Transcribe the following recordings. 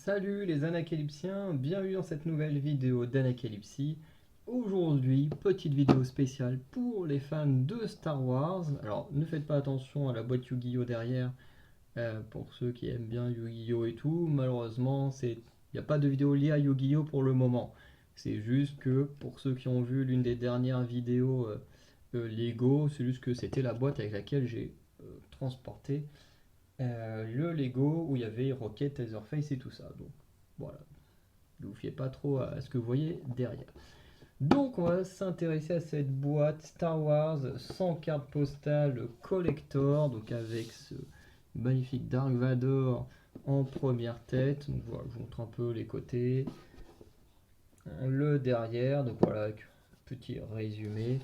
Salut les Anacalypsiens, bienvenue dans cette nouvelle vidéo d'Anacalypsie. Aujourd'hui, petite vidéo spéciale pour les fans de Star Wars. Alors ne faites pas attention à la boîte Yu-Gi-Oh derrière, pour ceux qui aiment bien Yu-Gi-Oh et tout. Malheureusement, il n'y a pas de vidéo liée à Yu-Gi-Oh pour le moment. C'est juste que pour ceux qui ont vu l'une des dernières vidéos Lego, c'est juste que c'était la boîte avec laquelle j'ai transporté le Lego où il y avait Rocket, Taserface et tout ça. Donc voilà, ne vous fiez pas trop à ce que vous voyez derrière. Donc on va s'intéresser à cette boîte Star Wars 100 cartes postales collector, donc avec ce magnifique Dark Vador en première tête. Donc voilà, je vous montre un peu les côtés, le derrière, donc voilà, avec petit résumé.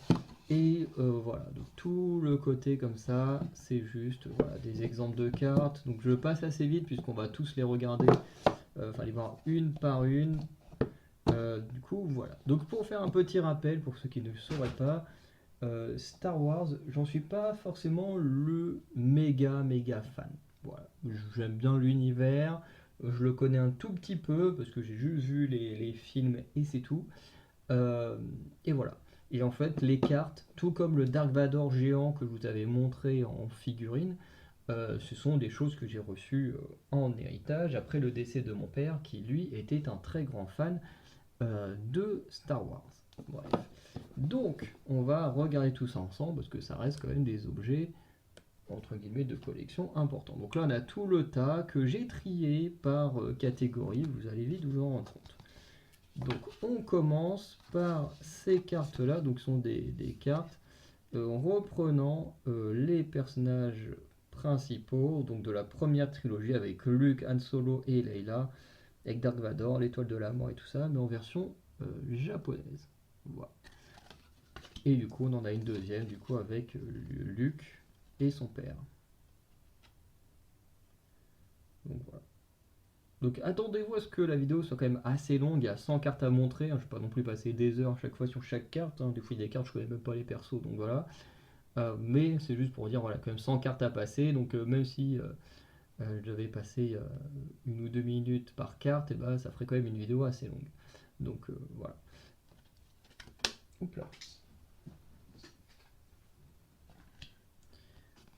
Et voilà, donc tout le côté comme ça, c'est juste voilà, des exemples de cartes. Donc je passe assez vite puisqu'on va tous les regarder, enfin les voir une par une. Du coup, voilà. Donc pour faire un petit rappel, pour ceux qui ne le sauraient pas, Star Wars, j'en suis pas forcément le méga fan. Voilà, j'aime bien l'univers, je le connais un tout petit peu parce que j'ai juste vu les films et c'est tout. Euh, et voilà. Et en fait, les cartes, tout comme le Dark Vador géant que je vous avais montré en figurine, ce sont des choses que j'ai reçues en héritage après le décès de mon père, qui lui était un très grand fan de Star Wars. Bref. Donc, on va regarder tout ça ensemble parce que ça reste quand même des objets entre guillemets de collection importants. Donc là, on a tout le tas que j'ai trié par catégorie. Vous allez vite vous en rendre compte. Donc on commence par ces cartes là, donc ce sont des cartes en reprenant les personnages principaux donc de la première trilogie avec Luke, Han Solo et Leila, avec Dark Vador, l'étoile de la mort et tout ça, mais en version japonaise. Voilà. Et du coup on en a une deuxième du coup avec Luke et son père. Donc voilà. Donc attendez-vous à ce que la vidéo soit quand même assez longue, il y a 100 cartes à montrer, hein, je ne vais pas non plus passer des heures chaque fois sur chaque carte, hein, des fois il y a des cartes je ne connais même pas les persos, donc voilà. Mais c'est juste pour dire, voilà, quand même 100 cartes à passer, donc même si je devais passer 1 ou 2 minutes par carte, et ben, ça ferait quand même une vidéo assez longue. Donc voilà. Oups là.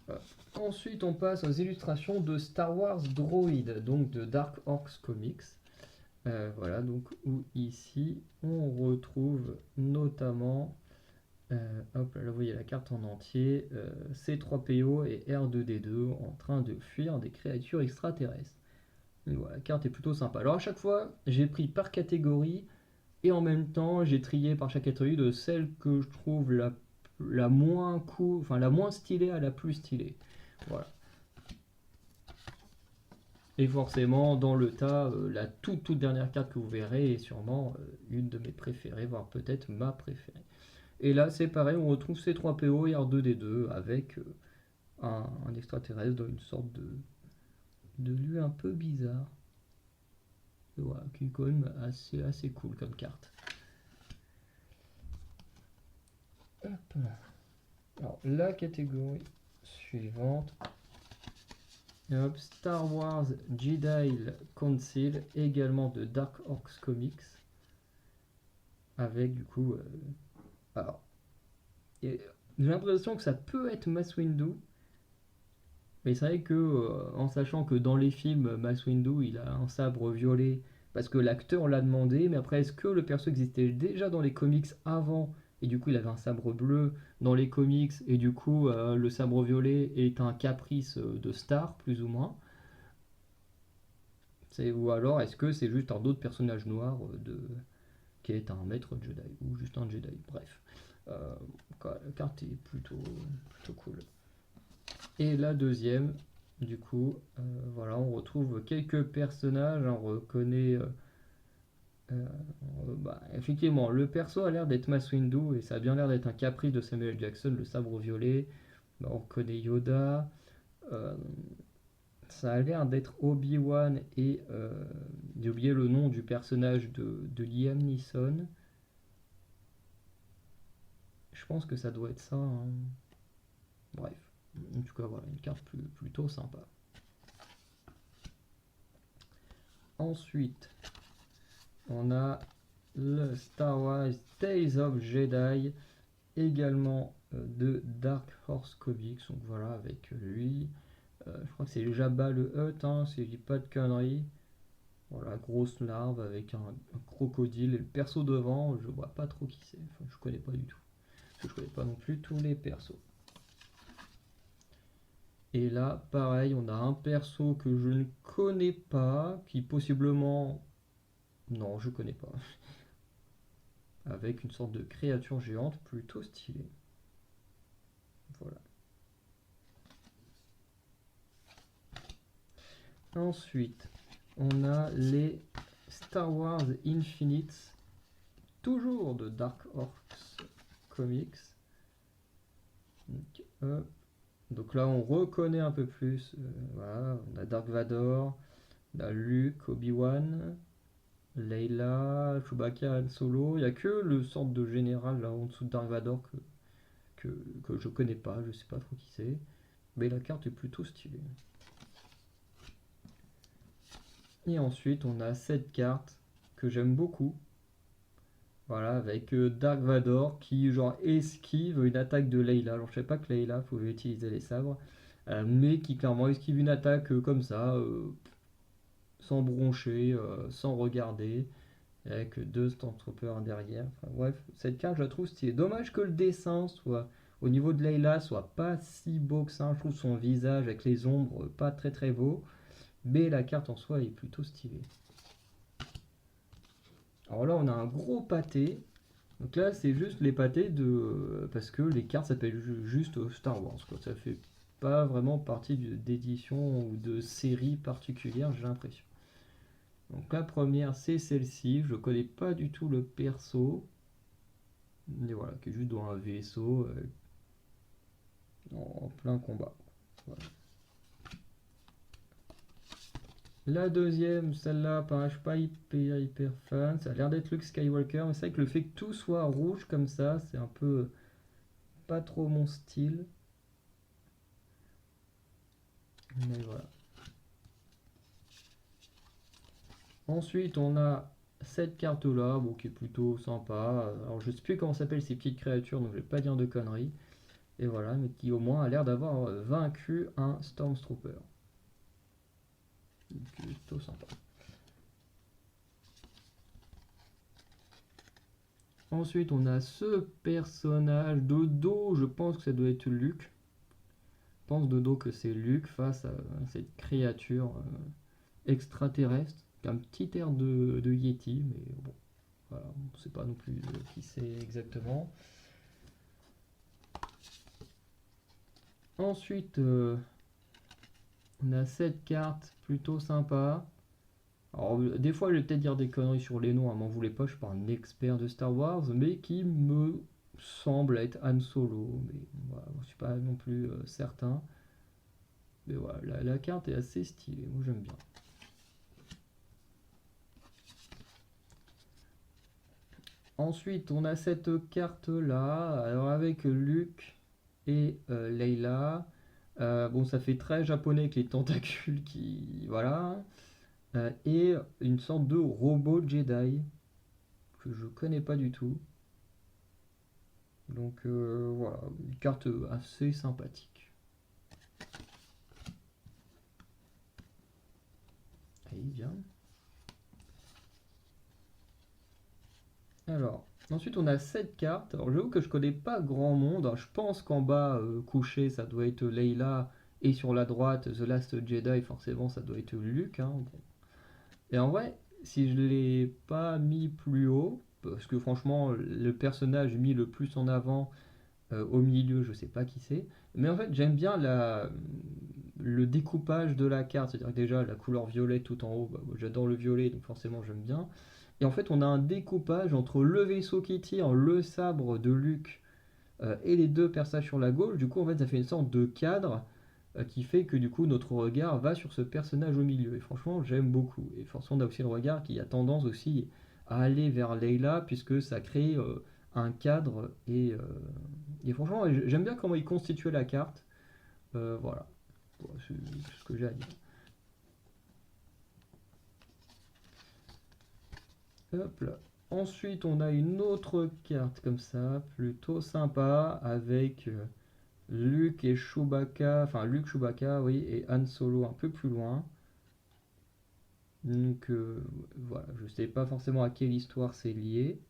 Voilà. Ensuite on passe aux illustrations de Star Wars Droid, donc de Dark Horse Comics. Voilà, donc où ici on retrouve notamment, hop là, vous voyez la carte en entier, C3PO et R2D2 en train de fuir des créatures extraterrestres. Donc voilà, la carte est plutôt sympa. Alors à chaque fois, j'ai pris par catégorie et en même temps, j'ai trié par chaque catégorie de celle que je trouve la moins cool, enfin la moins stylée à la plus stylée. Voilà. Et forcément, dans le tas, la toute dernière carte que vous verrez est sûrement une de mes préférées, voire peut-être ma préférée. Et là, c'est pareil, on retrouve C3PO et R2D2 avec un extraterrestre dans une sorte de lieu un peu bizarre. Et voilà, qui est quand même assez cool comme carte. Hop. Alors, la catégorie suivante. Hop, Star Wars Jedi Council, également de Dark Horse Comics. Avec du coup. Alors, j'ai l'impression que ça peut être Mace Windu. Mais c'est vrai que, en sachant que dans les films, Mace Windu, il a un sabre violet parce que l'acteur l'a demandé, mais après, est-ce que le perso existait déjà dans les comics avant et du coup il avait un sabre bleu dans les comics et du coup le sabre violet est un caprice de Star, plus ou moins. Ou alors est-ce que c'est juste un autre personnage noir qui est un maître Jedi ou juste un Jedi, bref. Euh, la carte est plutôt cool. Et la deuxième, du coup, voilà, on retrouve quelques personnages, on reconnaît, euh, effectivement, le perso a l'air d'être Mace Windu et ça a bien l'air d'être un caprice de Samuel Jackson, le sabre violet. On reconnaît Yoda, euh, ça a l'air d'être Obi-Wan et j'ai oublié le nom du personnage de Liam Neeson. Je pense que ça doit être ça, hein. Bref, en tout cas, voilà, une carte plutôt sympa. Ensuite, on a le Star Wars Tales of Jedi, également de Dark Horse Comics. Donc voilà, avec lui. Je crois que c'est Jabba le Hutt, hein, si je dis pas de conneries. Voilà, grosse larve avec un crocodile. Et le perso devant, je vois pas trop qui c'est. Enfin, je connais pas du tout. Parce que je connais pas non plus tous les persos. Et là, pareil, on a un perso que je ne connais pas, qui possiblement... Non, je connais pas. Avec une sorte de créature géante plutôt stylée. Voilà. Ensuite, on a les Star Wars Infinite, toujours de Dark Horse Comics. Donc là, on reconnaît un peu plus. Voilà, on a Dark Vador, on a Luke, Obi-Wan, Leila, Chewbacca, Han Solo. Il n'y a que le sorte de général là en dessous de Dark Vador que je connais pas, je sais pas trop qui c'est. Mais la carte est plutôt stylée. Et ensuite, on a cette carte que j'aime beaucoup. Voilà, avec Dark Vador qui genre esquive une attaque de Leila. Alors je sais pas que Leila pouvait utiliser les sabres, mais qui clairement esquive une attaque comme ça, sans broncher, sans regarder, avec deux Stormtroopers derrière. Enfin, bref, cette carte je la trouve stylée. Dommage que le dessin soit au niveau de Leila soit pas si beau que ça. Je trouve son visage avec les ombres pas très très beau, mais la carte en soi est plutôt stylée. Alors là, on a un gros pâté. Donc là, c'est juste les pâtés de... Parce que les cartes s'appellent juste Star Wars, quoi. Ça fait pas vraiment partie d'édition ou de série particulière, j'ai l'impression. Donc la première, c'est celle-ci. Je connais pas du tout le perso. Mais voilà, qui est juste dans un vaisseau en plein combat. Voilà. La deuxième, celle-là, pareil, je suis pas hyper fan. Ça a l'air d'être Luke Skywalker, mais c'est vrai que le fait que tout soit rouge comme ça, c'est un peu pas trop mon style. Mais voilà. Ensuite, on a cette carte-là, bon, qui est plutôt sympa. Alors, je sais plus comment s'appellent ces petites créatures, donc je vais pas dire de conneries. Et voilà, mais qui au moins a l'air d'avoir vaincu un Stormtrooper. Plutôt sympa. Ensuite, on a ce personnage de dos, je pense que ça doit être Luke. Je pense de dos que c'est Luke face à cette créature extraterrestre, qui a un petit air de Yeti, mais bon, voilà, on ne sait pas non plus qui c'est exactement. Ensuite, on a cette carte plutôt sympa. Alors, des fois, je vais peut-être dire des conneries sur les noms, m'en voulez pas, je suis pas un expert de Star Wars, mais qui me semble être Han Solo, mais voilà, je suis pas non plus certain. Mais voilà, la carte est assez stylée, moi j'aime bien. Ensuite, on a cette carte-là, alors avec Luke et Leila. Bon, ça fait très japonais avec les tentacules qui... Voilà. Et une sorte de robot Jedi que je connais pas du tout. Donc voilà, une carte assez sympathique. Allez, bien. Alors, ensuite on a cette carte. Alors j'avoue que je connais pas grand monde. Alors, je pense qu'en bas, couché, ça doit être Leila. Et sur la droite, The Last Jedi, forcément, ça doit être Luke. Hein. Bon. Et en vrai, si je l'ai pas mis plus haut, parce que franchement, le personnage mis le plus en avant au milieu, je sais pas qui c'est. Mais en fait, j'aime bien le découpage de la carte. C'est-à-dire que déjà, la couleur violet tout en haut, bah, j'adore le violet, donc forcément, j'aime bien. Et en fait, on a un découpage entre le vaisseau qui tire, le sabre de Luke et les deux personnages sur la gauche. Du coup, en fait, ça fait une sorte de cadre qui fait que du coup, notre regard va sur ce personnage au milieu. Et franchement, j'aime beaucoup. Et forcément, on a aussi le regard qui a tendance aussi à aller vers Leila, puisque ça crée un cadre. Et franchement, j'aime bien comment il constituait la carte. Voilà, c'est ce que j'ai à dire. Hop là. Ensuite, on a une autre carte comme ça, plutôt sympa, avec Luke et Chewbacca, enfin Luke, Chewbacca, oui, et Han Solo un peu plus loin. Donc voilà, je sais pas forcément à quelle histoire c'est lié.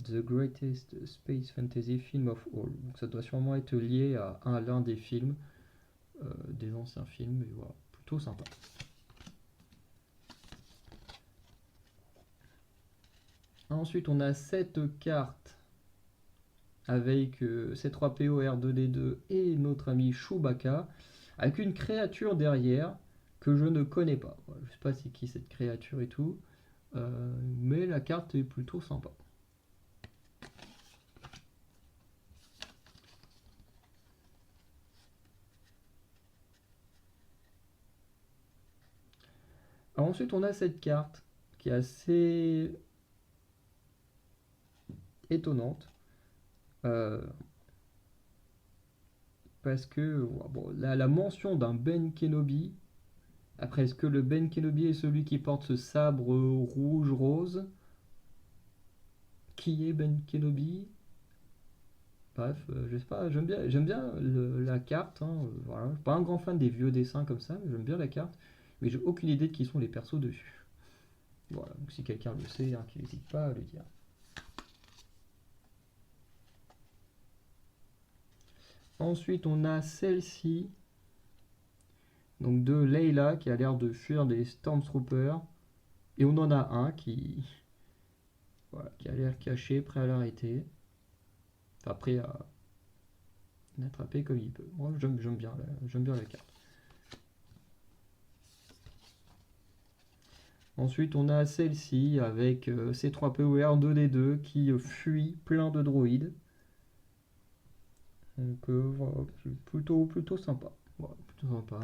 The Greatest Space Fantasy Film of All. Donc ça doit sûrement être lié à l'un des films, des anciens films, mais voilà, plutôt sympa. Ensuite, on a cette carte avec C3PO, R2D2 et notre ami Chewbacca, avec une créature derrière que je ne connais pas. Voilà, je sais pas c'est qui cette créature et tout, mais la carte est plutôt sympa. Alors ensuite, on a cette carte qui est assez étonnante. euh, Parce que bon, la mention d'un Ben Kenobi. Après, est-ce que le Ben Kenobi est celui qui porte ce sabre rouge-rose? Qui est Ben Kenobi? Bref, je sais pas, j'aime bien la carte, hein, voilà. Je suis pas un grand fan des vieux dessins comme ça, mais j'aime bien la carte. Mais j'ai aucune idée de qui sont les persos dessus. Voilà, donc si quelqu'un le sait, hein, qu'il n'hésite pas à le dire. Ensuite, on a celle-ci, donc de Leila, qui a l'air de fuir des Stormtroopers. Et on en a un voilà, qui a l'air caché, prêt à l'arrêter. Enfin, prêt à l'attraper comme il peut. Moi, j'aime bien la carte. Ensuite, on a celle-ci avec C3PO 2D2 qui fuit plein de droïdes. Donc voilà, c'est plutôt sympa. Voilà, plutôt sympa.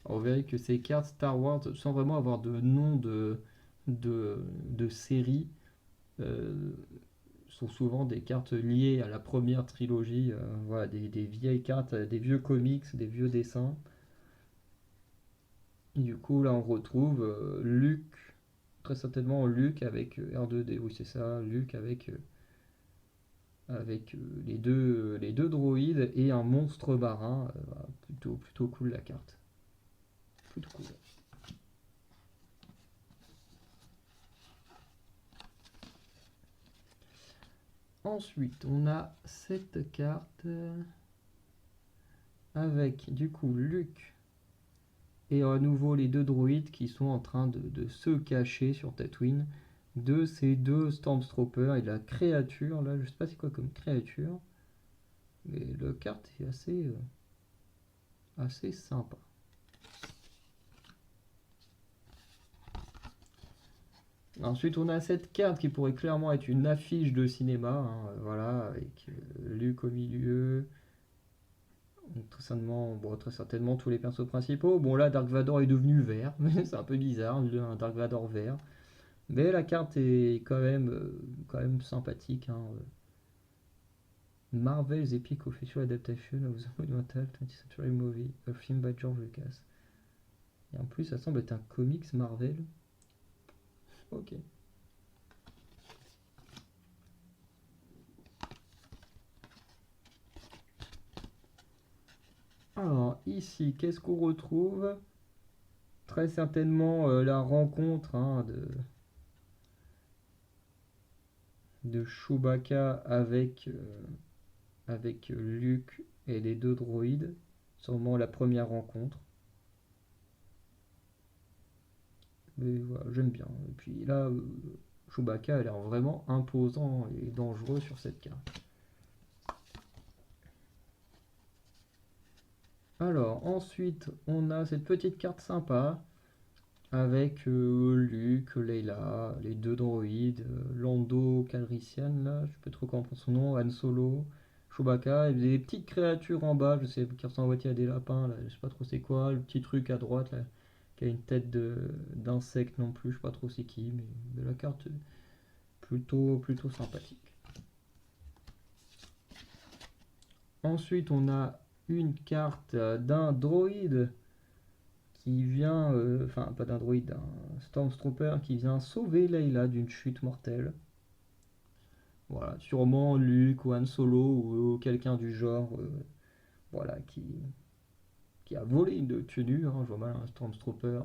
Alors, vous verrez que ces cartes Star Wars, sans vraiment avoir de nom de série, euh, sont souvent des cartes liées à la première trilogie. Voilà, des vieilles cartes, des vieux comics, des vieux dessins. Et du coup, là, on retrouve Luke, très certainement Luke avec R2D, oui, c'est ça, Luke avec les deux droïdes et un monstre marin. Voilà, plutôt cool la carte. Plutôt cool. Ensuite, on a cette carte avec du coup Luke et à nouveau les deux droïdes qui sont en train de se cacher sur Tatooine de ces deux Stormtroopers et de la créature. Là, je sais pas c'est quoi comme créature, mais la carte est assez sympa. Ensuite, on a cette carte qui pourrait clairement être une affiche de cinéma, hein, voilà, avec Luke au milieu. Très certainement tous les persos principaux. Bon, là, Dark Vador est devenu vert, c'est un peu bizarre, un Dark Vador vert. Mais la carte est quand même sympathique, hein. Marvel's Epic Official Adaptation of the Monumental 20th Century Movie, a film by George Lucas. Et en plus, ça semble être un comics Marvel. Ok. Alors, ici, qu'est-ce qu'on retrouve? Très certainement la rencontre, hein, de Chewbacca avec Luke et les deux droïdes. Sûrement la première rencontre. Mais voilà, j'aime bien. Et puis là, Chewbacca a l'air vraiment imposant et dangereux sur cette carte. Alors, ensuite, on a cette petite carte sympa avec Luke, Leila, les deux droïdes, Lando Calrissian, là, je sais pas trop comment prendre son nom, Han Solo, Chewbacca, et des petites créatures en bas, je sais, qui ressemblent à moitié à des lapins, là, je sais pas trop c'est quoi, le petit truc à droite, là, qui a une tête d'insecte non plus, je sais pas trop c'est qui, mais la carte est plutôt sympathique. Ensuite, on a une carte d'un droïde qui vient, enfin pas d'un droïde, d'un Stormtrooper qui vient sauver Leila d'une chute mortelle. Voilà, sûrement Luke ou Han Solo ou quelqu'un du genre, voilà, qui a volé une tenue, hein, je vois mal un Stormtrooper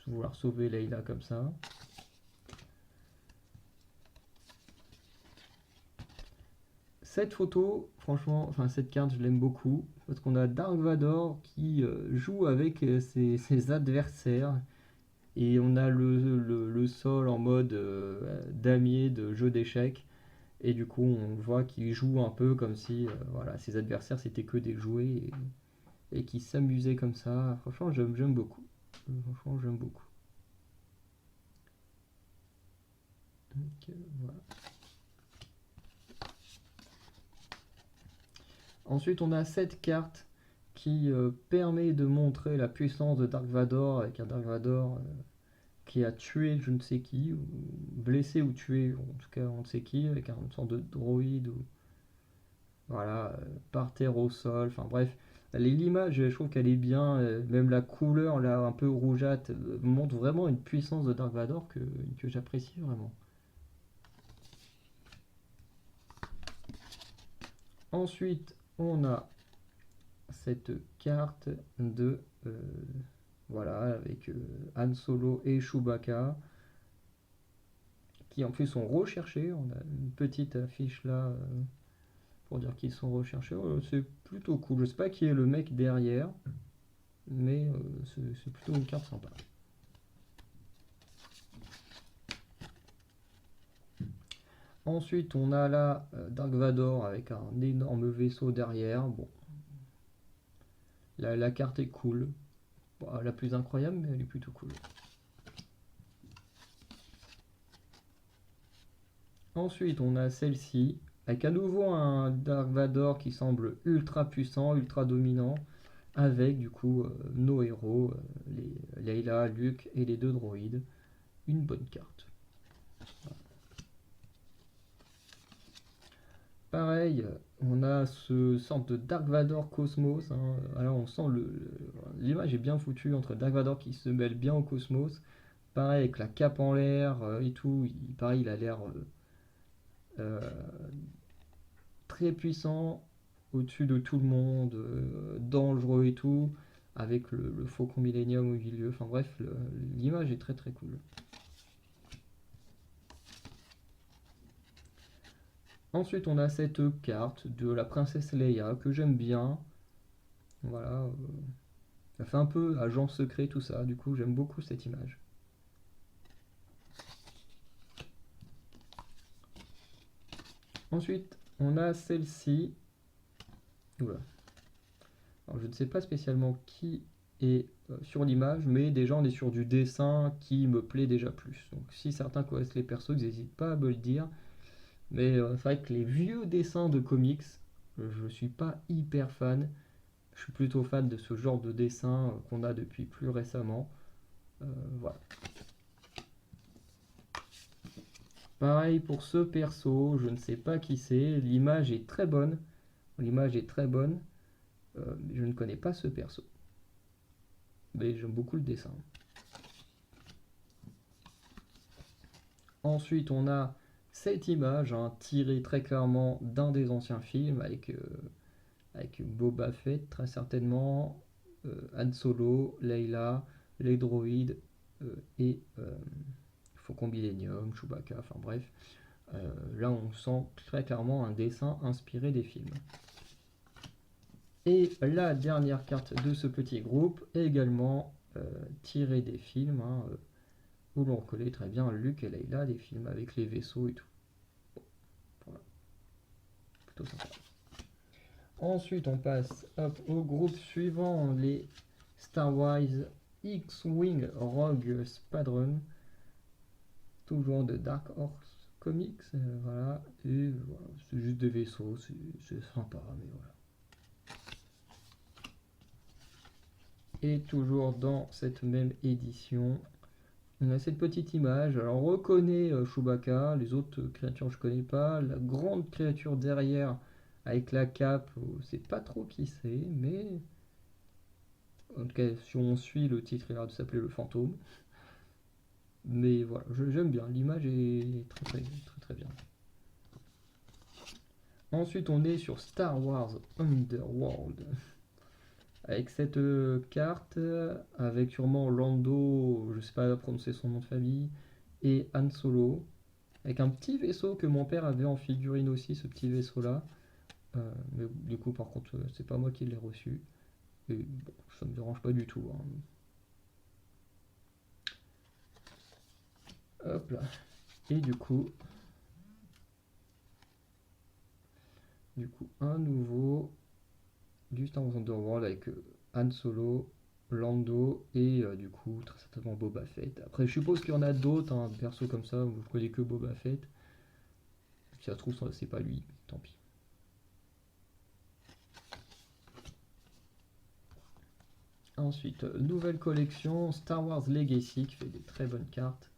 vouloir sauver Leila comme ça. Cette photo, franchement, enfin cette carte, je l'aime beaucoup parce qu'on a Dark Vador qui joue avec ses adversaires et on a le sol en mode damier de jeu d'échecs et du coup on voit qu'il joue un peu comme si voilà, ses adversaires c'était que des jouets et qui s'amusaient comme ça. Franchement, j'aime beaucoup. Franchement, j'aime beaucoup. Donc, voilà. Ensuite, on a cette carte qui permet de montrer la puissance de Dark Vador avec un Dark Vador qui a tué je ne sais qui, ou blessé ou tué, en tout cas on ne sait qui, avec une sorte de droïde, ou voilà, par terre au sol, enfin bref. L'image, je trouve qu'elle est bien, même la couleur là un peu rougeâtre montre vraiment une puissance de Dark Vador que j'apprécie vraiment. Ensuite, on a cette carte de voilà avec Han Solo et Chewbacca qui en plus sont recherchés. On a une petite affiche là pour dire qu'ils sont recherchés. C'est plutôt cool. Je sais pas qui est le mec derrière, mais c'est plutôt une carte sympa. Ensuite, on a là Dark Vador avec un énorme vaisseau derrière. Bon, la carte est cool. Bon, la plus incroyable, mais elle est plutôt cool. Ensuite, on a celle-ci, avec à nouveau un Dark Vador qui semble ultra puissant, ultra dominant, avec du coup nos héros, Leila, Luke et les deux droïdes. Une bonne carte. Pareil, on a ce sorte de Dark Vador Cosmos, hein. Alors on sent l'image est bien foutue entre Dark Vador qui se mêle bien au cosmos. Pareil avec la cape en l'air et tout. Pareil, il a l'air euh, très puissant, au-dessus de tout le monde, dangereux et tout, avec le Faucon Millenium au milieu. Enfin bref, l'image est très très cool. Ensuite, on a cette carte de la princesse Leia que j'aime bien. Voilà, ça fait un peu agent secret tout ça, du coup j'aime beaucoup cette image. Ensuite, on a celle-ci. Oula. Alors, je ne sais pas spécialement qui est sur l'image, mais déjà on est sur du dessin qui me plaît déjà plus. Donc si certains connaissent les persos, ils n'hésitent pas à me le dire. Mais c'est vrai que les vieux dessins de comics, je ne suis pas hyper fan. Je suis plutôt fan de ce genre de dessin qu'on a depuis plus récemment. Voilà. Pareil pour ce perso, je ne sais pas qui c'est. L'image est très bonne. L'image est très bonne. Mais je ne connais pas ce perso. Mais j'aime beaucoup le dessin. Ensuite, on a cette image hein, tirée très clairement d'un des anciens films avec Boba Fett très certainement, Han Solo, Leila, les droïdes et Faucon Millenium, Chewbacca, enfin bref. Là on sent très clairement un dessin inspiré des films. Et la dernière carte de ce petit groupe est également tirée des films, hein, où l'on reconnaît très bien Luke et Leila des films avec les vaisseaux et tout. Voilà. Plutôt sympa. Ensuite, on passe au groupe suivant, les Star Wars X-Wing Rogue Squadron, toujours de Dark Horse Comics, voilà, et voilà, c'est juste des vaisseaux, c'est sympa, mais voilà. Et toujours dans cette même édition, on a cette petite image. Alors on reconnaît Chewbacca, les autres créatures je connais pas, la grande créature derrière avec la cape, c'est pas trop qui c'est, mais en tout cas, si on suit le titre, il a l'air de s'appeler le fantôme. Mais voilà, j'aime bien, l'image est très bien. Ensuite, on est sur Star Wars Underworld. Avec cette carte, avec sûrement Lando, je sais pas prononcer son nom de famille, et Han Solo, avec un petit vaisseau que mon père avait en figurine aussi, ce petit vaisseau-là. Mais du coup, par contre, c'est pas moi qui l'ai reçu. Et bon, ça me dérange pas du tout, hein. Hop là. Et du coup, un nouveau du Star Wars Underworld avec Han Solo, Lando et du coup très certainement Boba Fett. Après je suppose qu'il y en a d'autres, hein, perso comme ça, je connais que Boba Fett. Si ça se trouve c'est pas lui, tant pis. Ensuite, nouvelle collection Star Wars Legacy qui fait des très bonnes cartes.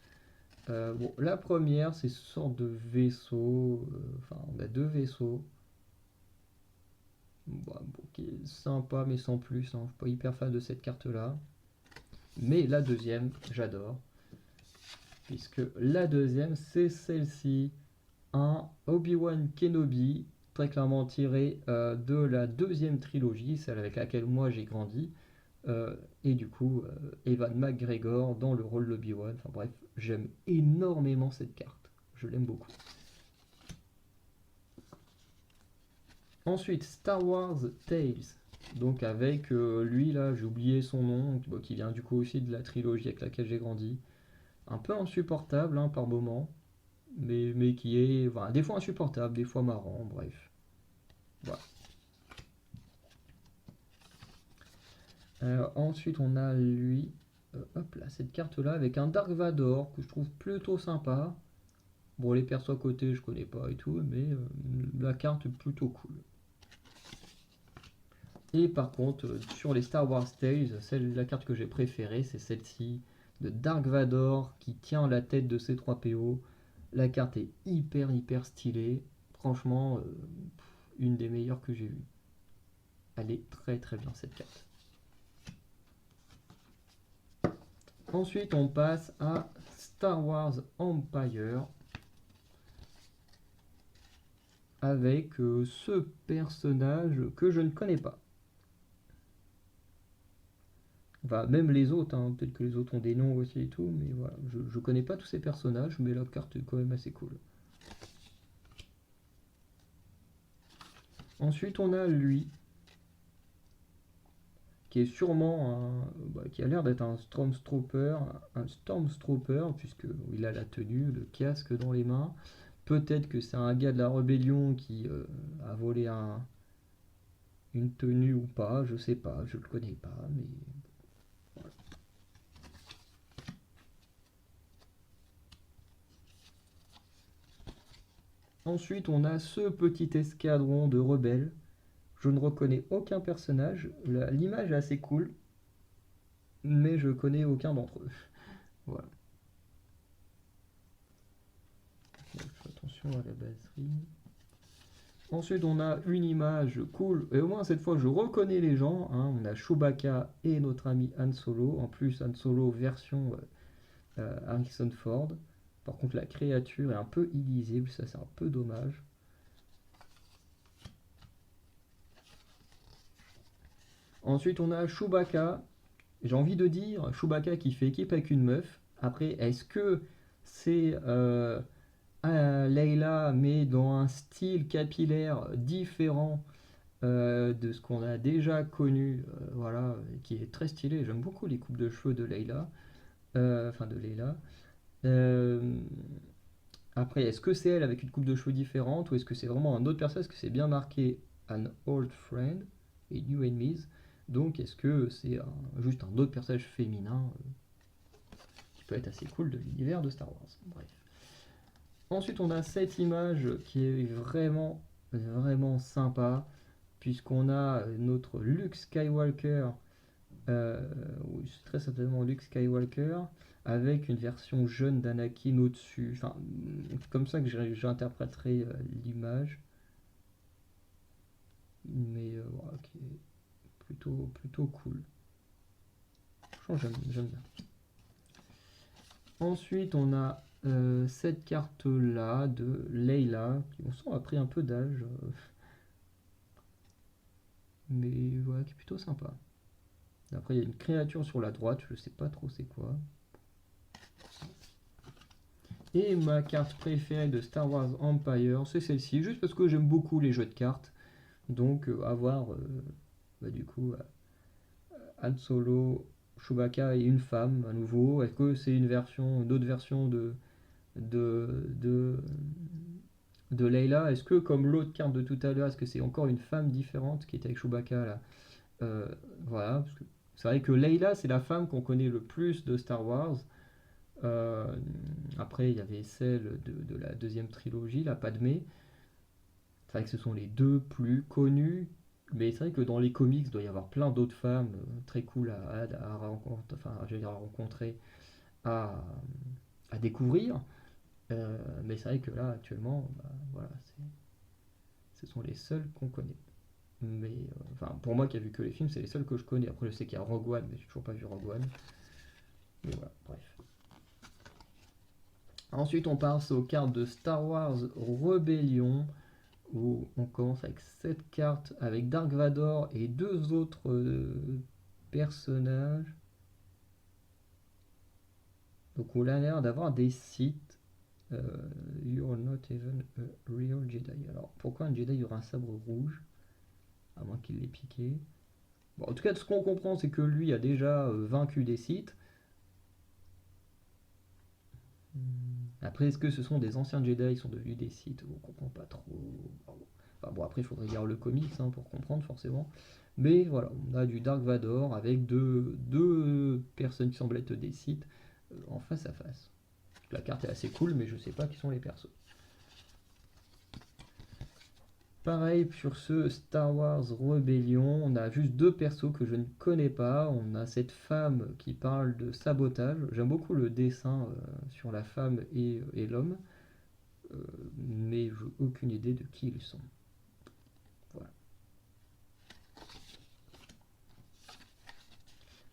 Bon, la première c'est une sorte de vaisseau, enfin on a deux vaisseaux. Bah, bon, qui est sympa mais sans plus, hein. Je suis pas hyper fan de cette carte là. Mais la deuxième, j'adore. Puisque la deuxième, c'est celle-ci, un Obi-Wan Kenobi, très clairement tiré de la deuxième trilogie, celle avec laquelle moi j'ai grandi, et du coup, Ewan McGregor dans le rôle d'Obi-Wan. Enfin bref, j'aime énormément cette carte, je l'aime beaucoup. Ensuite, Star Wars Tales, donc avec lui là, j'ai oublié son nom, qui vient du coup aussi de la trilogie avec laquelle j'ai grandi. Un peu insupportable hein, par moment, mais qui est voilà, des fois insupportable, des fois marrant, bref. Voilà. Ensuite, on a lui, hop là, cette carte-là avec un Dark Vador que je trouve plutôt sympa. Bon, les persos à côté, je connais pas et tout, mais la carte est plutôt cool. Et par contre, sur les Star Wars Tales, la carte que j'ai préférée, c'est celle-ci de Dark Vador qui tient la tête de C3PO. La carte est hyper stylée. Franchement, une des meilleures que j'ai vues. Elle est très bien cette carte. Ensuite, on passe à Star Wars Empire avec ce personnage que je ne connais pas. Enfin, même les autres, hein, peut-être que les autres ont des noms aussi et tout, mais voilà, je connais pas tous ces personnages, mais la carte est quand même assez cool. Ensuite, on a lui, qui est sûrement qui a l'air d'être un Stormtrooper, puisqu'il a la tenue, le casque dans les mains. Peut-être que c'est un gars de la rébellion qui a volé une tenue ou pas, je sais pas, je le connais pas, mais voilà. Ensuite, on a ce petit escadron de rebelles. Je ne reconnais aucun personnage. L'image est assez cool, mais je connais aucun d'entre eux. Voilà. Attention à la batterie. Ensuite, on a une image cool, et au moins cette fois je reconnais les gens, hein. On a Chewbacca et notre ami Han Solo, en plus Han Solo version Harrison Ford. Par contre, la créature est un peu illisible, ça c'est un peu dommage. Ensuite, on a Chewbacca. J'ai envie de dire Chewbacca qui fait équipe avec une meuf. Après, est-ce que c'est Leila, mais dans un style capillaire différent de ce qu'on a déjà connu, voilà, qui est très stylé. J'aime beaucoup les coupes de cheveux de Leila, enfin de Leila. Euh, Après, est-ce que c'est elle avec une coupe de cheveux différente ou est-ce que c'est vraiment un autre personnage? Est-ce que c'est bien marqué An Old Friend et New Enemies? Donc, est-ce que c'est juste un autre personnage féminin qui peut être assez cool de l'univers de Star Wars? Bref. Ensuite, on a cette image qui est vraiment sympa, puisqu'on a notre Luke Skywalker, oui, c'est très certainement Luke Skywalker, avec une version jeune d'Anakin au-dessus. Enfin, c'est comme ça que j'interpréterai l'image. mais voilà, qui est plutôt cool. Franchement, j'aime bien. Ensuite, on a cette carte-là de Layla, qui on sent a pris un peu d'âge, mais voilà, qui est plutôt sympa. Après, il y a une créature sur la droite, je sais pas trop c'est quoi. Et ma carte préférée de Star Wars Empire, c'est celle-ci, juste parce que j'aime beaucoup les jeux de cartes. Donc, avoir du coup Han Solo, Chewbacca et une femme à nouveau. Est-ce que c'est une autre version de, de, de Leila? Est-ce que, comme l'autre carte de tout à l'heure, est-ce que c'est encore une femme différente qui était avec Chewbacca là? Euh, voilà, parce que c'est vrai que Leila, c'est la femme qu'on connaît le plus de Star Wars. Euh, Après, il y avait celle de la deuxième trilogie, la Padmé. C'est vrai que ce sont les deux plus connus, mais c'est vrai que dans les comics, il doit y avoir plein d'autres femmes très cool à rencontrer, à, à découvrir. Mais c'est vrai que là, actuellement, bah, voilà, ce sont les seuls qu'on connaît. Mais enfin, pour moi qui a vu que les films, c'est les seuls que je connais. Après, je sais qu'il y a Rogue One, mais j'ai toujours pas vu Rogue One. Mais voilà, bref. Ensuite, on passe aux cartes de Star Wars Rebellion, où on commence avec cette carte avec Dark Vador et deux autres personnages. Donc on a l'air d'avoir des sites. You're not even a real Jedi. Alors pourquoi un Jedi aura un sabre rouge? À moins qu'il l'ait piqué. Bon, en tout cas, ce qu'on comprend, c'est que lui a déjà vaincu des Sith. Après, est-ce que ce sont des anciens Jedi qui sont devenus des Sith? On comprend pas trop. Enfin bon, après, il faudrait lire le comics pour comprendre, forcément. Mais voilà, on a du Dark Vador avec deux personnes qui semblent être des Sith en face à face. La carte est assez cool, mais je sais pas qui sont les persos. Pareil sur ce Star Wars Rebellion, on a juste deux persos que je ne connais pas. On a cette femme qui parle de sabotage. J'aime beaucoup le dessin sur la femme et l'homme, mais je n'ai aucune idée de qui ils sont. Voilà.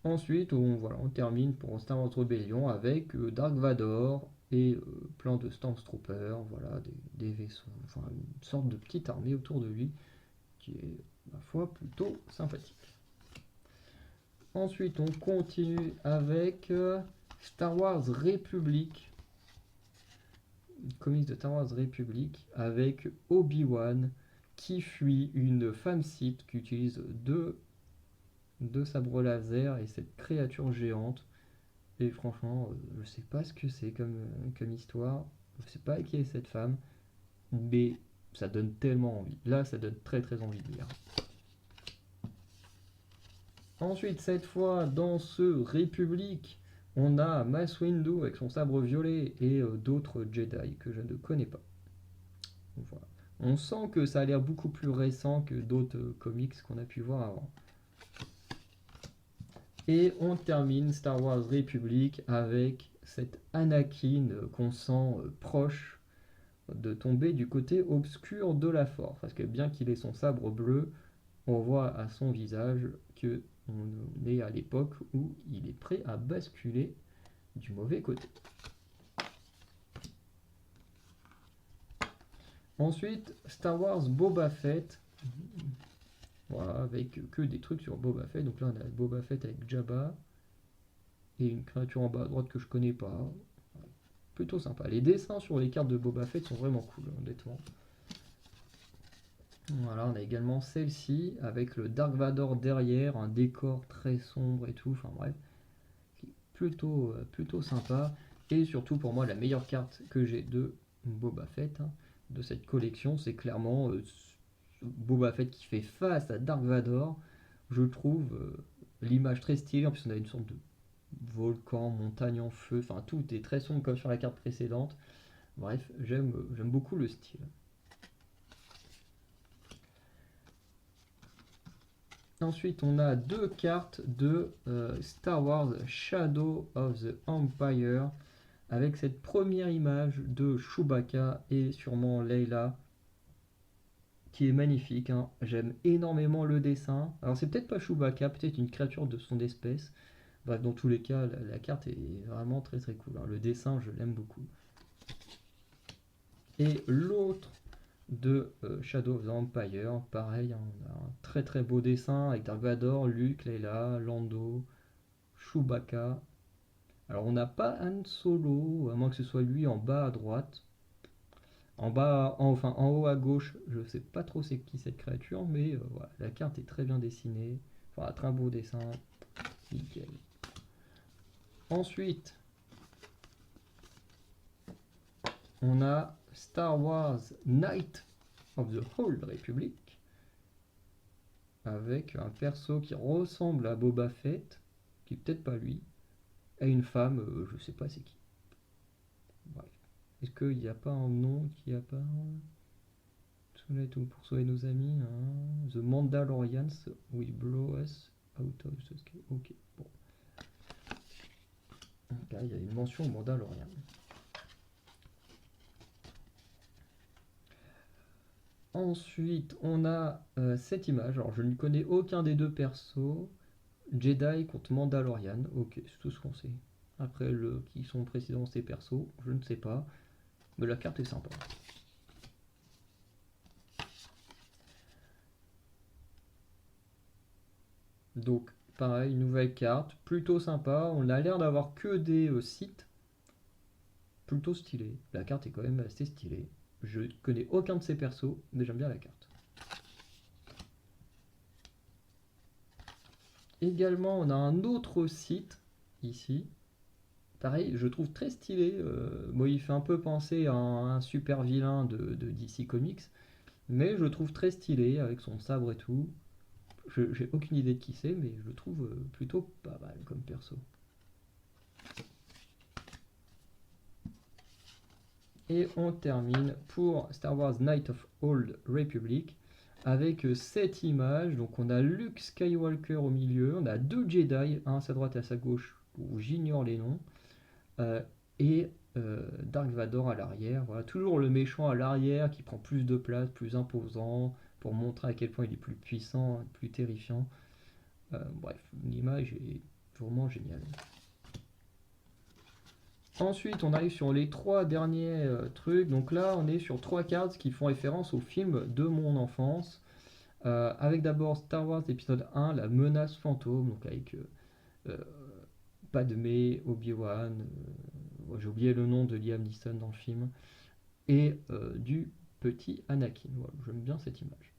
Ensuite, on termine pour Star Wars Rebellion avec Dark Vador et plein de Stormtroopers, voilà, des vaisseaux, enfin une sorte de petite armée autour de lui qui est, ma foi, plutôt sympathique. Ensuite, on continue avec Star Wars République, comics de Star Wars République, avec Obi-Wan qui fuit une femme Sith qui utilise deux sabres laser et cette créature géante. Et franchement, je sais pas ce que c'est comme histoire, je sais pas qui est cette femme, mais ça donne tellement envie. Là, ça donne très très envie de lire. Ensuite, cette fois, dans ce République, on a Mace Windu avec son sabre violet et d'autres Jedi que je ne connais pas. Voilà. On sent que ça a l'air beaucoup plus récent que d'autres comics qu'on a pu voir avant. Et on termine Star Wars République avec cet Anakin qu'on sent proche de tomber du côté obscur de la Force. Parce que bien qu'il ait son sabre bleu, on voit à son visage que on est à l'époque où il est prêt à basculer du mauvais côté. Ensuite, Star Wars Boba Fett. Voilà, avec que des trucs sur Boba Fett. Donc là, on a Boba Fett avec Jabba et une créature en bas à droite que je connais pas. Plutôt sympa. Les dessins sur les cartes de Boba Fett sont vraiment cool, honnêtement. Voilà, on a également celle-ci avec le Dark Vador derrière, un décor très sombre et tout. Enfin bref, plutôt sympa. Et surtout pour moi, la meilleure carte que j'ai de Boba Fett, de cette collection, c'est clairement Boba Fett qui fait face à Dark Vador. Je trouve l'image très stylée. En plus, on a une sorte de volcan, montagne en feu. Enfin, tout est très sombre comme sur la carte précédente. Bref, j'aime beaucoup le style. Ensuite, on a deux cartes de Star Wars Shadow of the Empire avec cette première image de Chewbacca et sûrement Leila qui est magnifique, hein. J'aime énormément le dessin. Alors c'est peut-être pas Chewbacca, peut-être une créature de son espèce. Bref, dans tous les cas, la carte est vraiment très très cool, hein. Le dessin, je l'aime beaucoup. Et l'autre de Shadow of the Empire, pareil, hein, on a un très très beau dessin avec Dark Vador, Luke, Leia, Lando, Chewbacca. Alors on n'a pas Han Solo, à moins que ce soit lui en bas à droite. En bas, enfin en haut à gauche, je sais pas trop c'est qui cette créature, mais voilà, la carte est très bien dessinée. Enfin, très beau dessin, nickel. Ensuite, on a Star Wars Knight of the Old Republic, avec un perso qui ressemble à Boba Fett, qui est peut-être pas lui, et une femme, je sais pas c'est qui. Bref. Est-ce qu'il n'y a pas un nom qui apparaît pour sauver nos amis, hein. The Mandalorians will blow us out of the sky. Ok, bon. Là, il y a une mention au Mandalorian. Ensuite, on a cette image. Alors, je ne connais aucun des deux persos. Jedi contre Mandalorian. Ok, c'est tout ce qu'on sait. Après, qui sont précédents ces persos, je ne sais pas. Mais la carte est sympa. Donc, pareil, nouvelle carte, plutôt sympa. On a l'air d'avoir que des sites plutôt stylés. La carte est quand même assez stylée. Je connais aucun de ces persos, mais j'aime bien la carte. Également, on a un autre site ici. Pareil, je trouve très stylé. Bon, il fait un peu penser à un super vilain de DC Comics, mais je le trouve très stylé avec son sabre et tout. J'ai aucune idée de qui c'est, mais je le trouve plutôt pas mal comme perso. Et on termine pour Star Wars Knight of Old Republic avec cette image. Donc on a Luke Skywalker au milieu, on a deux Jedi, un à sa droite et à sa gauche, où j'ignore les noms, et Dark Vador à l'arrière. Voilà, toujours le méchant à l'arrière qui prend plus de place, plus imposant, pour montrer à quel point il est plus puissant, plus terrifiant. Bref, l'image est vraiment géniale. Ensuite, on arrive sur les trois derniers trucs. Donc là, on est sur trois cartes qui font référence au film de mon enfance. Avec d'abord Star Wars épisode 1, la menace fantôme, donc avec Padmé, Obi-Wan, j'ai oublié le nom de Liam Neeson dans le film, et du petit Anakin. Voilà, j'aime bien cette image.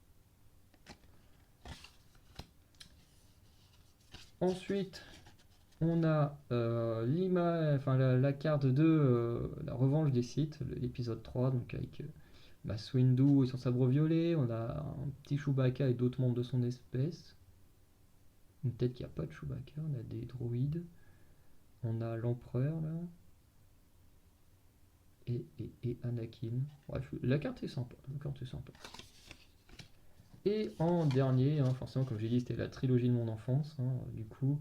Ensuite, on a la carte de la revanche des Sith, l'épisode 3, donc avec Mace Windu et son sabre violet. On a un petit Chewbacca et d'autres membres de son espèce. Peut-être qu'il n'y a pas de Chewbacca, on a des droïdes. On a l'empereur là. Et Anakin. Bref, la carte est sympa. Et en dernier, hein, forcément, comme j'ai dit, c'était la trilogie de mon enfance. Hein, du coup,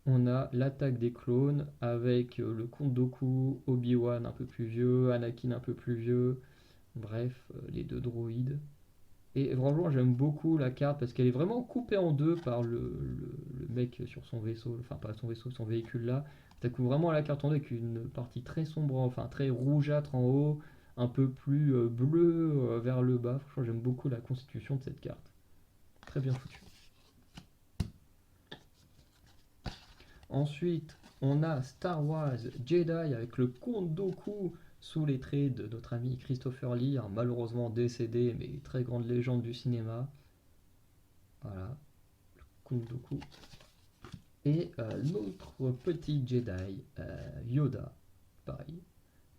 on a l'attaque des clones avec le comte Dooku, Obi-Wan un peu plus vieux, Anakin un peu plus vieux. Bref, les deux droïdes. Et franchement, j'aime beaucoup la carte parce qu'elle est vraiment coupée en deux par le mec sur son vaisseau, enfin pas son vaisseau, son véhicule là. Ça coupe vraiment la carte en deux avec une partie très sombre, enfin très rougeâtre en haut, un peu plus bleu vers le bas. Franchement, j'aime beaucoup la constitution de cette carte. Très bien foutue. Ensuite, on a Star Wars Jedi avec le comte Dooku sous les traits de notre ami Christopher Lee, malheureusement décédé, mais très grande légende du cinéma. Voilà, le comte Dooku. Et notre petit Jedi, Yoda, pareil.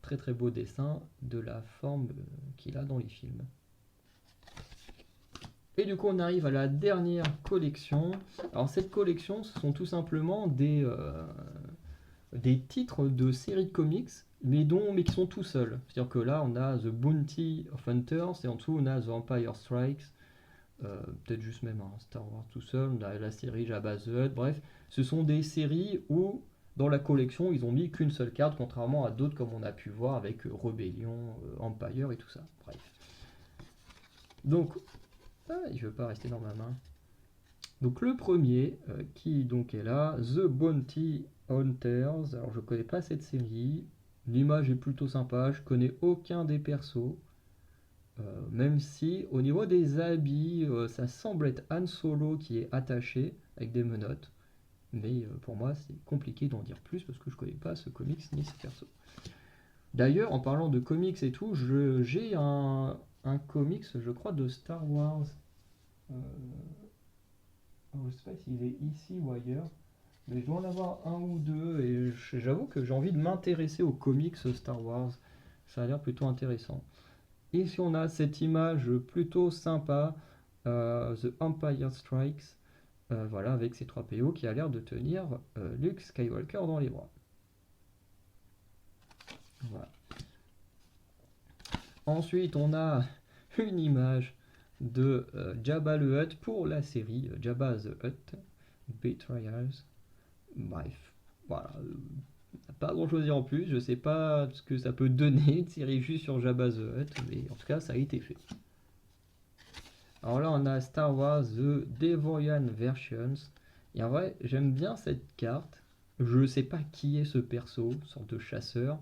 Très très beau dessin de la forme qu'il a dans les films. Et du coup, on arrive à la dernière collection. Alors, cette collection, ce sont tout simplement des titres de séries de comics, mais qui sont tout seuls. C'est-à-dire que là, on a The Bounty of Hunters, et en dessous, on a The Empire Strikes, peut-être juste même un Star Wars tout seul, on a la série Jabba the Hutt, bref. Ce sont des séries où, dans la collection, ils ont mis qu'une seule carte, contrairement à d'autres comme on a pu voir avec Rebellion, Empire et tout ça. Bref. Donc, Ah, il veut pas rester dans ma main. Donc le premier qui donc est là, The Bounty Hunters. Alors je connais pas cette série. L'image est plutôt sympa. Je connais aucun des persos. Même si au niveau des habits, ça semble être Han Solo qui est attaché avec des menottes. Mais pour moi, c'est compliqué d'en dire plus parce que je connais pas ce comics ni ce perso. D'ailleurs, en parlant de comics et tout, j'ai un comics, je crois, de Star Wars. Euh, je sais pas s'il est ici ou ailleurs, mais je dois en avoir un ou deux et j'avoue que j'ai envie de m'intéresser aux comics Star Wars. Ça a l'air plutôt intéressant. Ici, on a cette image plutôt sympa, The Empire Strikes, voilà, avec ces 3 PO qui a l'air de tenir Luke Skywalker dans les bras. Voilà. Ensuite, on a une image de Jabba le Hutt pour la série Jabba the Hutt, Betrayals. Bref, voilà. Pas grand chose à dire en plus, je sais pas ce que ça peut donner une série juste sur Jabba the Hutt, mais en tout cas, ça a été fait. Alors là, on a Star Wars The Devoyan Versions. Et en vrai, j'aime bien cette carte. Je sais pas qui est ce perso, sorte de chasseur.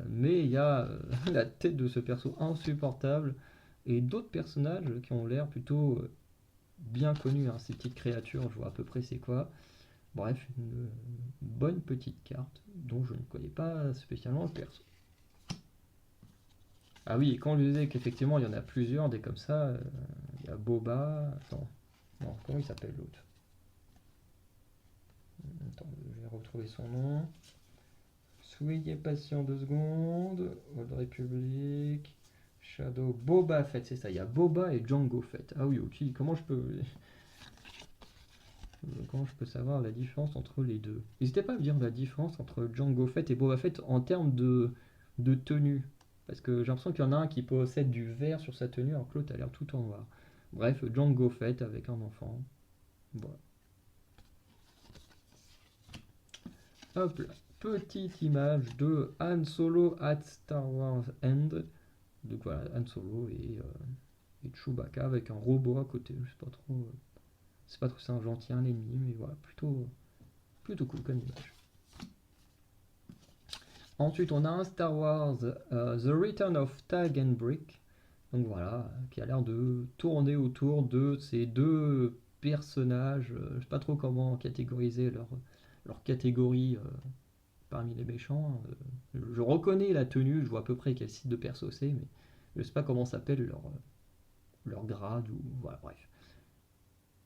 Mais il y a la tête de ce perso insupportable et d'autres personnages qui ont l'air plutôt bien connus, hein. Ces petites créatures, je vois à peu près c'est quoi. Bref, une bonne petite carte dont je ne connais pas spécialement le perso. Ah oui, et quand je disais qu'effectivement il y en a plusieurs, des comme ça, il y a Boba. Attends, non, comment il s'appelle l'autre? Attends, je vais retrouver son nom. Soyez patient 2 secondes. Old Republic. Shadow. Boba Fett, c'est ça. Il y a Boba et Django Fett. Ah oui, ok. Comment je peux savoir la différence entre les deux? N'hésitez pas à me dire la différence entre Django Fett et Boba Fett en termes de tenue. Parce que j'ai l'impression qu'il y en a un qui possède du vert sur sa tenue, alors que l'autre a l'air tout en noir. Bref, Django Fett avec un enfant. Voilà. Hop là. Petite image de Han Solo at Star Wars End. Donc voilà, Han Solo et Chewbacca avec un robot à côté. Je sais pas trop. C'est pas trop c'est un gentil, un ennemi, mais voilà, plutôt cool comme image. Ensuite, on a un Star Wars The Return of Tag and Brick. Donc voilà, qui a l'air de tourner autour de ces 2 personnages. Je sais pas trop comment catégoriser leur catégorie parmi les méchants. Je reconnais la tenue, je vois à peu près quel site de perso c'est, mais je sais pas comment s'appelle leur grade ou voilà, bref.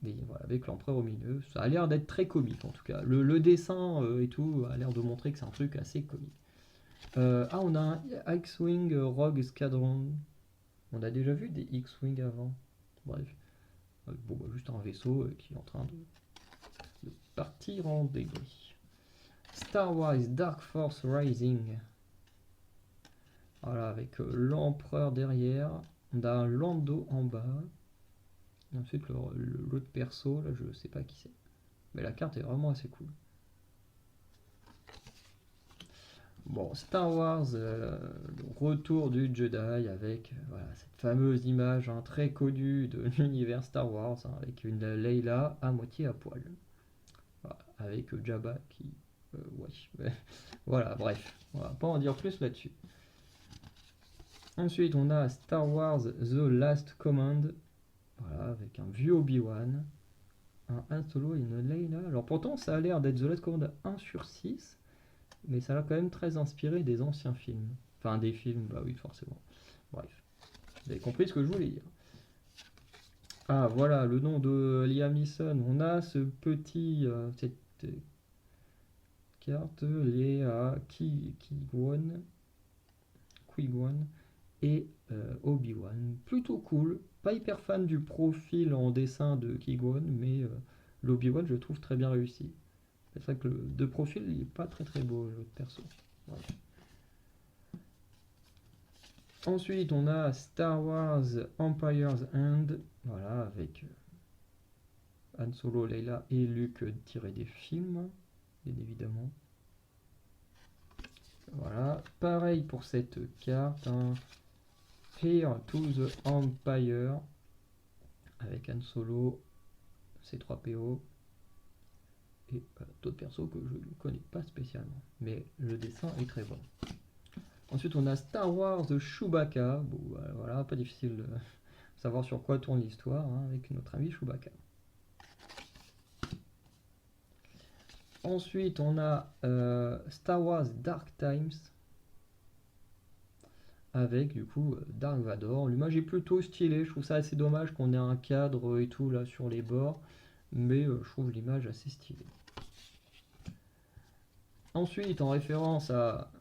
Mais voilà, avec l'empereur au milieu, ça a l'air d'être très comique en tout cas. Le dessin et tout a l'air de montrer que c'est un truc assez comique. On a un X-Wing Rogue Squadron. On a déjà vu des X-Wing avant. Bref. Bon, bah, juste un vaisseau qui est en train de partir en débris. Star Wars Dark Force Rising. Voilà, avec l'empereur derrière. On a un Lando en bas. Et ensuite, l'autre perso, là, je sais pas qui c'est. Mais la carte est vraiment assez cool. Bon, Star Wars, le retour du Jedi avec voilà, cette fameuse image très connue de l'univers Star Wars, avec une Leila à moitié à poil. Voilà, avec Jabba qui... ouais. Voilà, bref, on va pas en dire plus là-dessus. Ensuite, on a Star Wars The Last Command, voilà, avec un vieux Obi-Wan, un Han Solo et une Leila. Alors pourtant, ça a l'air d'être The Last Command 1/6, mais ça a quand même très inspiré des anciens films. Enfin, des films, bah oui, forcément. Bref, vous avez compris ce que je voulais dire. Ah, voilà, le nom de Liam Neeson. On a ce petit... cette carte, Léa Qui-Gon et Obi-Wan. Plutôt cool. Pas hyper fan du profil en dessin de Qui-Gon, mais l'Obi-Wan, je le trouve très bien réussi. C'est vrai que de profil, il est pas très très beau, le perso. Voilà. Ensuite, on a Star Wars Empire's End, voilà, avec Han Solo, Leila et Luke tirés des films, bien évidemment. Voilà, pareil pour cette carte, Here to the Empire. avec Han Solo, C3PO et d'autres persos que je ne connais pas spécialement, mais le dessin est très bon. Ensuite on a Star Wars de Chewbacca, bon, voilà, pas difficile de savoir sur quoi tourne l'histoire, hein, avec notre ami Chewbacca. Ensuite on a Star Wars Dark Times, avec du coup Dark Vador. L'image est plutôt stylée, je trouve ça assez dommage qu'on ait un cadre et tout là sur les bords, mais je trouve l'image assez stylée. Ensuite, en référence à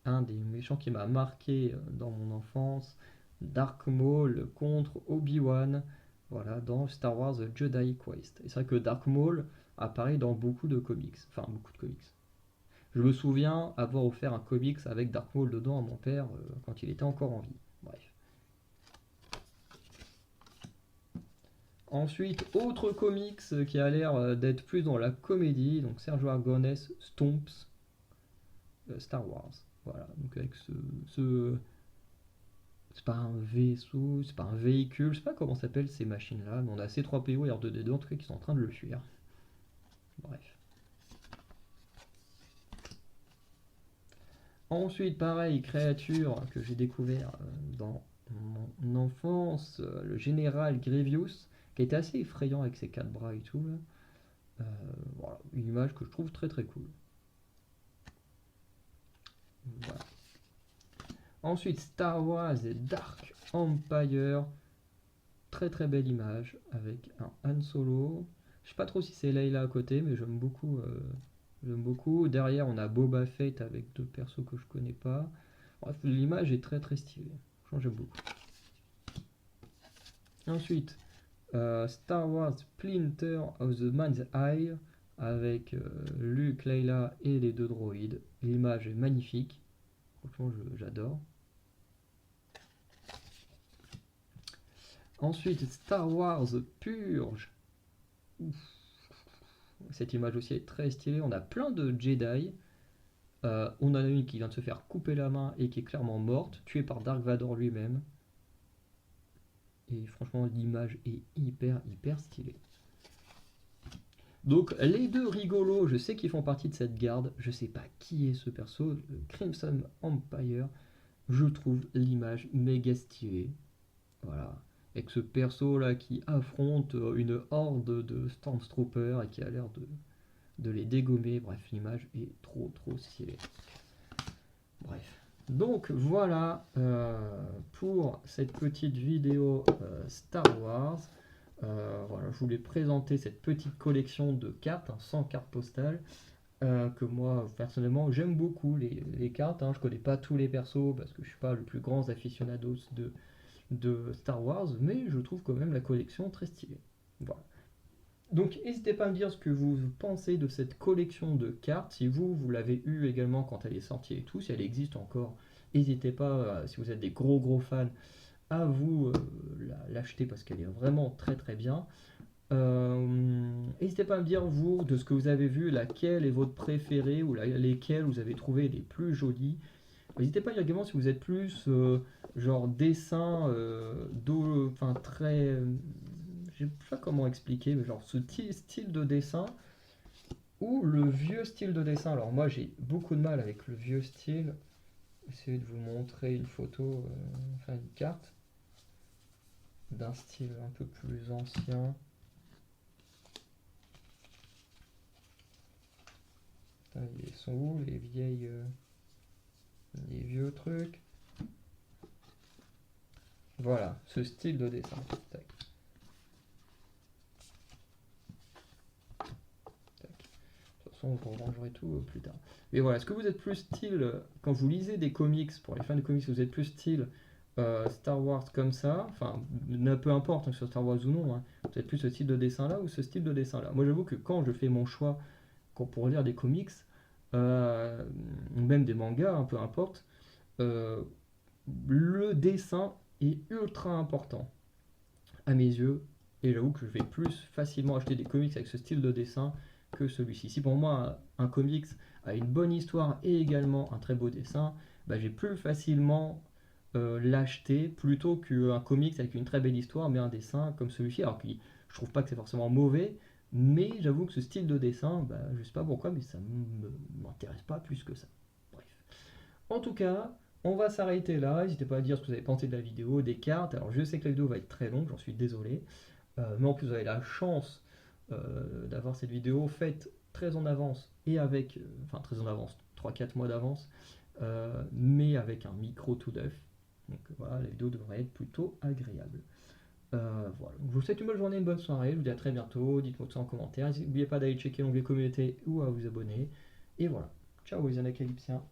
un des méchants qui m'a marqué dans mon enfance, Dark Maul contre Obi-Wan, voilà, dans Star Wars Jedi Quest. Et c'est vrai que Dark Maul apparaît dans beaucoup de comics, enfin beaucoup de comics. Je me souviens avoir offert un comics avec Dark Maul dedans à mon père quand il était encore en vie. Bref. Ensuite, autre comics qui a l'air d'être plus dans la comédie, donc Sergio Aragonés Stomps, Star Wars. Voilà, donc avec c'est pas un vaisseau, c'est pas un véhicule, je sais pas comment s'appellent ces machines-là, mais on a C3PO et R2D2 en tout cas qui sont en train de le fuir. Bref. Ensuite, pareil, créature que j'ai découvert dans mon enfance, le général Grievous, qui était assez effrayant avec ses 4 bras et tout. Là. Voilà, une image que je trouve très très cool. Voilà. Ensuite, Star Wars et Dark Empire. Très très belle image avec un Han Solo. Je sais pas trop si c'est Leila à côté, mais j'aime beaucoup. J'aime beaucoup. Derrière, on a Boba Fett avec deux persos que je connais pas. Bref, l'image est très très stylée. Franchement, j'aime beaucoup. Ensuite, Star Wars Splinter of the Mind's Eye avec Luke, Leila et les deux droïdes. L'image est magnifique. Franchement, j'adore. Ensuite, Star Wars Purge. Ouf. Cette image aussi est très stylée. On a plein de Jedi. On en a une qui vient de se faire couper la main et qui est clairement morte, tuée par Dark Vador lui-même. Et franchement, l'image est hyper stylée. Donc, les deux rigolos, je sais qu'ils font partie de cette garde. Je sais pas qui est ce perso, le Crimson Empire. Je trouve l'image méga stylée. Voilà. Avec ce perso là qui affronte une horde de Stormtroopers et qui a l'air de les dégommer. Bref, l'image est trop stylée. Bref. Donc voilà pour cette petite vidéo Star Wars. Voilà, je voulais présenter cette petite collection de cartes, 100 cartes postales. Que moi personnellement j'aime beaucoup les cartes. Je connais pas tous les persos parce que je suis pas le plus grand aficionados de Star Wars, mais je trouve quand même la collection très stylée. Voilà. Donc n'hésitez pas à me dire ce que vous pensez de cette collection de cartes, si vous l'avez eu également quand elle est sortie et tout, si elle existe encore, n'hésitez pas, si vous êtes des gros fans, à vous l'acheter parce qu'elle est vraiment très bien. N'hésitez pas à me dire vous, de ce que vous avez vu, laquelle est votre préférée ou lesquelles vous avez trouvé les plus jolies. N'hésitez pas également si vous êtes plus genre dessin, enfin très... je sais pas comment expliquer, mais genre ce style de dessin ou le vieux style de dessin. Alors moi j'ai beaucoup de mal avec le vieux style. Essayez de vous montrer une photo, enfin une carte d'un style un peu plus ancien. Putain, ils sont où les vieux trucs? Voilà, ce style de dessin. Tac. Je vous rangerai tout plus tard. Mais voilà, est-ce que vous êtes plus style, quand vous lisez des comics, pour les fans de comics, vous êtes plus style Star Wars comme ça, enfin, peu importe que ce soit Star Wars ou non, vous êtes plus ce style de dessin là ou ce style de dessin là. Moi j'avoue que quand je fais mon choix pour lire des comics, même des mangas, peu importe, le dessin est ultra important à mes yeux, et j'avoue que je vais plus facilement acheter des comics avec ce style de dessin que celui-ci. Si pour moi un comics a une bonne histoire et également un très beau dessin, bah, j'ai plus facilement l'acheter plutôt qu'un comics avec une très belle histoire, mais un dessin comme celui-ci. Alors que je trouve pas que c'est forcément mauvais, mais j'avoue que ce style de dessin, bah, je sais pas pourquoi, mais ça m'intéresse pas plus que ça. Bref. En tout cas, on va s'arrêter là. N'hésitez pas à dire ce que vous avez pensé de la vidéo, des cartes. Alors je sais que la vidéo va être très longue, j'en suis désolé. Mais en plus, vous avez la chance d'avoir cette vidéo faite très en avance et avec, enfin très en avance, 3-4 mois d'avance, mais avec un micro tout neuf. Donc voilà, la vidéo devrait être plutôt agréable. Voilà. Je vous souhaite une bonne journée, une bonne soirée. Je vous dis à très bientôt. Dites-moi tout ça en commentaire. N'oubliez pas d'aller checker l'onglet communauté ou à vous abonner. Et voilà. Ciao les Anacalypsiens.